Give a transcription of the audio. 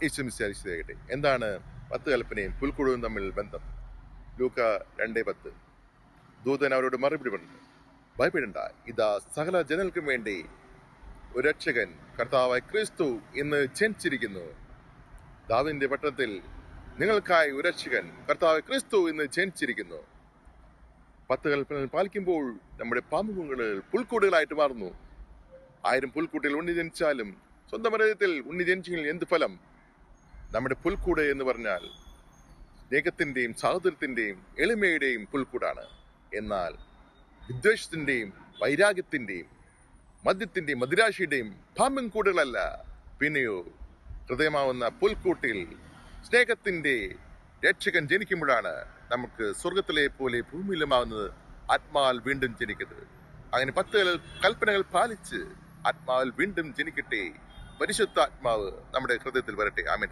ഈശ്വമിശിയാകട്ടെ. എന്താണ് 10 കൽപ്പനയും പുൽക്കൂടും തമ്മിൽ ബന്ധം? ലൂക്ക 2:10. ദൂതൻ അവരോട് മറുപടി പറഞ്ഞു, ഭയപ്പെടണ്ട, ഇതാ സകല ജനങ്ങൾക്കും വേണ്ടി ഒരു രക്ഷകൻ കർത്താവായ ക്രിസ്തു ഇന്ന് ജനിച്ചിരിക്കുന്നു. ദാവീദിന്റെ പട്ടണത്തിൽ നിങ്ങൾക്കായി ഒരു രക്ഷകൻ കർത്താവായ ക്രിസ്തു ഇന്ന് ജനിച്ചിരിക്കുന്നു. 10 കൽപ്പനകൾ പാലിക്കുമ്പോൾ നമ്മുടെ പാമ്പുകൾ പുൽക്കൂടുകളായിട്ട് മാറുന്നു. 1000 പുൽക്കൂട്ടിൽ ഉണ്ണി ജനിച്ചാലും സ്വന്തം ഹൃദയത്തിൽ ഉണ്ണി ജനിച്ചെങ്കിൽ എന്ത് ഫലം? നമ്മുടെ പുൽക്കൂട് എന്ന് പറഞ്ഞാൽ സ്നേഹത്തിന്റെയും സാഹോദര്യത്തിന്റെയും എളിമയുടെയും പുൽക്കൂടാണ്. എന്നാൽ വിദ്വേഷത്തിന്റെയും വൈരാഗ്യത്തിന്റെയും മദ്യത്തിന്റെയും മദിരാശിയുടെയും പാമ്പൻ കൂടുകളല്ല, പിന്നെയോ ഹൃദയമാവുന്ന പുൽക്കൂട്ടിൽ സ്നേഹത്തിന്റെ രക്ഷകൻ ജനിക്കുമ്പോഴാണ് നമുക്ക് സ്വർഗത്തിലെ പോലെ ഭൂമിയിലുമാവുന്നത്, ആത്മാവിൽ വീണ്ടും ജനിക്കുന്നത്. അങ്ങനെ 10 കൽപ്പനകൾ പാലിച്ച് ആത്മാവിൽ വീണ്ടും ജനിക്കട്ടെ. പരിശുദ്ധാത്മാവ് നമ്മുടെ ഹൃദയത്തിൽ വരട്ടെ. ആമേൻ.